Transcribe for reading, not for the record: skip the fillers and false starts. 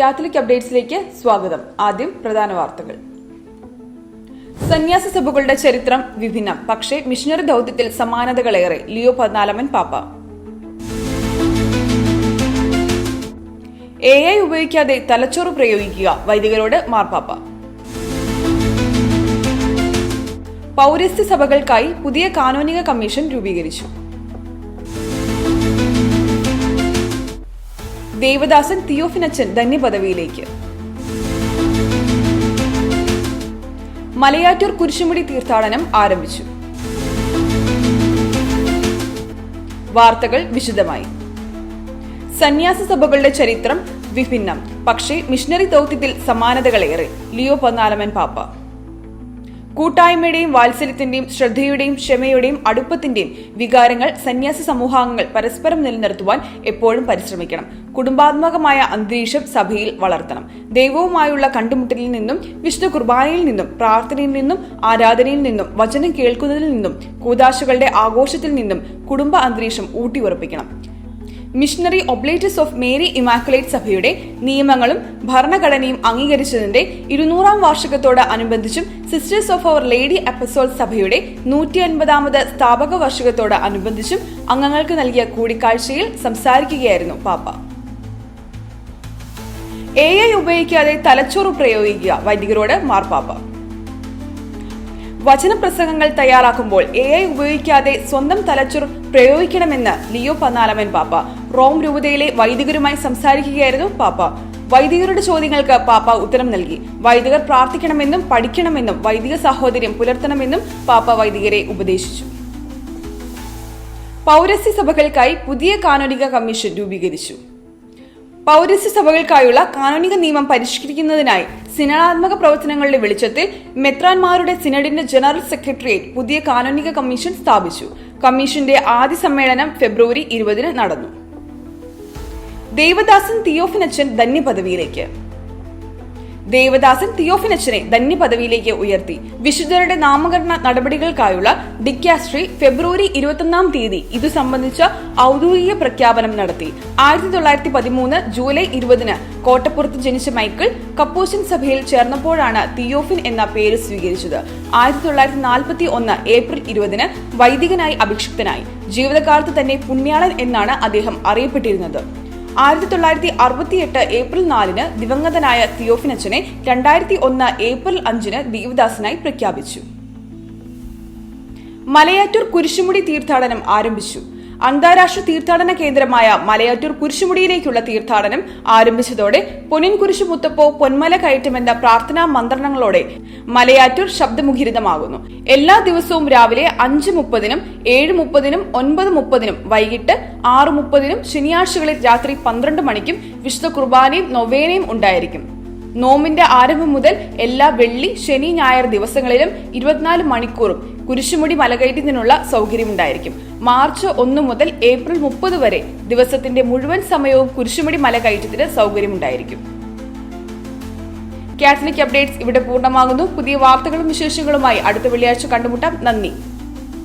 Catholic അപ്ഡേറ്റ്സിലേക്ക് സ്വാഗതം. ആദ്യം പ്രധാന വാർത്തകൾ. സന്യാസ സഭകളുടെ ചരിത്രം വിഭിന്നം, പക്ഷേ മിഷണറി ദൗത്യത്തിൽ സമാനതകളേറെ. ലിയോ 14 പാപ്പ. AI ഉപയോഗിക്കാതെ തലച്ചോറ് പ്രയോഗിക്കുക, വൈദികരോട് മാർപ്പാപ്പ. പൗരസ്ത്യ സഭകൾക്കായി പുതിയ കാനോനിക കമ്മീഷൻ രൂപീകരിച്ചു. ദേവദാസൻ തിയോഫിനച്ചൻ ധന്യപദവിയിലേക്ക്. മലയാറ്റൂർ കുരിശുമുടി തീർത്ഥാടനം ആരംഭിച്ചു. വാർത്തകൾ വിശദമായി. സന്യാസ സഭകളുടെ ചരിത്രം വിഭിന്നം, പക്ഷേ മിഷണറി ദൗത്യത്തിൽ സമാനതകളേറെ. ലിയോ 14 പാപ്പ. കൂട്ടായ്മയുടെയും വാത്സല്യത്തിന്റെയും ശ്രദ്ധയുടെയും ക്ഷമയുടെയും അടുപ്പത്തിന്റെയും വികാരങ്ങൾ സന്യാസ സമൂഹാംഗങ്ങൾ പരസ്പരം നിലനിർത്തുവാൻ എപ്പോഴും പരിശ്രമിക്കണം. കുടുംബാത്മകമായ അന്തരീക്ഷം സഭയിൽ വളർത്തണം. ദൈവവുമായുള്ള കണ്ടുമുട്ടലിൽ നിന്നും, വിശുദ്ധ കുർബാനയിൽ നിന്നും, പ്രാർത്ഥനയിൽ നിന്നും, ആരാധനയിൽ നിന്നും, വചനം കേൾക്കുന്നതിൽ നിന്നും, കൂദാശകളുടെ ആഘോഷത്തിൽ നിന്നും കുടുംബ അന്തരീക്ഷം ഊട്ടിയുറപ്പിക്കണം. മിഷണറി ഒബ്ലേറ്റസ് ഓഫ് മേരി ഇമാക്കുലേറ്റ് സഭയുടെ നിയമങ്ങളും ഭരണഘടനയും അംഗീകരിച്ചതിന്റെ 200-ാം വാർഷികത്തോട് അനുബന്ധിച്ചും സിസ്റ്റേഴ്സ് ഓഫ് അവർ ലേഡി അപ്പസോൾ സഭയുടെ 150-ാമത് സ്ഥാപക വാർഷികത്തോട് അനുബന്ധിച്ചും അംഗങ്ങൾക്ക് നൽകിയ കൂടിക്കാഴ്ചയിൽ സംസാരിക്കുകയായിരുന്നു പാപ്പ. AI ഉപയോഗിക്കാതെ തലച്ചോറ് പ്രയോഗിക്കുക, വൈദികരോട് മാർപ്പാപ്പ. വചനപ്രസംഗങ്ങൾ തയ്യാറാക്കുമ്പോൾ AI ഉപയോഗിക്കാതെ സ്വന്തം തലച്ചോർ പ്രയോഗിക്കണമെന്ന് ലിയോ 14 പാപ്പ. റോം രൂപതയിലെ വൈദികരുമായി സംസാരിക്കുകയായിരുന്നു പാപ്പ. വൈദികരുടെ ചോദ്യങ്ങൾക്ക് പാപ്പ ഉത്തരം നൽകി. വൈദികർ പ്രാർത്ഥിക്കണമെന്നും പഠിക്കണമെന്നും വൈദിക സാഹോദര്യം പുലർത്തണമെന്നും പാപ്പ വൈദികരെ ഉപദേശിച്ചു. പൗരസ്ത്യ സഭകൾക്കായി പുതിയ കാനോനിക കമ്മീഷൻ രൂപീകരിച്ചു. പൗരസ്ത്യ സഭകൾക്കായുള്ള കാനോനിക നിയമം പരിഷ്കരിക്കുന്നതിനായി സിനഡാത്മക പ്രവർത്തനങ്ങളുടെ വെളിച്ചത്തിൽ മെത്രാൻമാരുടെ സിനഡിന്റെ ജനറൽ സെക്രട്ടേറിയറ്റ് പുതിയ കാനോനിക കമ്മീഷൻ സ്ഥാപിച്ചു. കമ്മീഷന്റെ ആദ്യ സമ്മേളനം ഫെബ്രുവരി 20 നടന്നു. ദേവദാസൻ തിയോഫിനച്ചൻ ധന്യപദവിയിലേക്ക്. ദേവദാസൻ തിയോഫിനച്ചനെ ധന്യപദവിയിലേക്ക് ഉയർത്തി. വിശുദ്ധരുടെ നാമകരണ നടപടികൾക്കായുള്ള ഡിക്കാസ്ട്രി ഫെബ്രുവരി 21-ാം തീയതി ഇതു സംബന്ധിച്ച ഔദ്യോഗിക പ്രഖ്യാപനം നടത്തി. 1913 ജൂലൈ 20-ന് കോട്ടപ്പുറത്ത് ജനിച്ച മൈക്കിൾ കപ്പൂച്ചിൻ സഭയിൽ ചേർന്നപ്പോഴാണ് തിയോഫിൻ എന്ന പേര് സ്വീകരിച്ചത്. 1941 ഏപ്രിൽ 20-ന് വൈദികനായി അഭിഷിക്തനായി. ജീവിതകാലത്ത് തന്നെ പുണ്യാളൻ എന്നാണ് അദ്ദേഹം അറിയപ്പെട്ടിരുന്നത്. 1968 ഏപ്രിൽ 4-ന് ദിവംഗതനായ തിയോഫിനച്ചനെ 2001 ഏപ്രിൽ 5-ന് ദേവദാസനായി പ്രഖ്യാപിച്ചു. മലയാറ്റൂർ കുരിശുമുടി തീർത്ഥാടനം ആരംഭിച്ചു. അന്താരാഷ്ട്ര തീർത്ഥാടന കേന്ദ്രമായ മലയാറ്റൂർ കുരിശുമുടിയിലേക്കുള്ള തീർത്ഥാടനം ആരംഭിച്ചതോടെ പൊന്നിൻ കുരിശു മുത്തപ്പോ പൊന്മല കയറ്റുമെന്ന പ്രാർത്ഥനാ മന്ത്രങ്ങളോടെ മലയാറ്റൂർ ശബ്ദമുഖരിതമാകുന്നു. എല്ലാ ദിവസവും രാവിലെ 5:30-നും 7:30-നും 9:30-നും വൈകിട്ട് 6:30-നും ശനിയാഴ്ചകളിൽ രാത്രി 12 മണിക്കും വിശുദ്ധ കുർബാനയും നൊവേനയും ഉണ്ടായിരിക്കും. നോമ്പിന്റെ ആരംഭം മുതൽ എല്ലാ വെള്ളി, ശനി, ഞായർ ദിവസങ്ങളിലും 24 മണിക്കൂറും കുരിശുമുടി മലകയറ്റത്തിനുള്ള സൗകര്യമുണ്ടായിരിക്കും. മാർച്ച് 1 മുതൽ ഏപ്രിൽ 30 വരെ ദിവസത്തിന്റെ മുഴുവൻ സമയവും കുരിശുമുടി മലകയറ്റത്തിന് സൗകര്യമുണ്ടായിരിക്കും. കാത്തലിക് അപ്ഡേറ്റ്സ് ഇവിടെ പൂർണ്ണമാകുന്നു. പുതിയ വാർത്തകളും വിശേഷങ്ങളുമായി അടുത്ത വെള്ളിയാഴ്ച കണ്ടുമുട്ടാം. നന്ദി.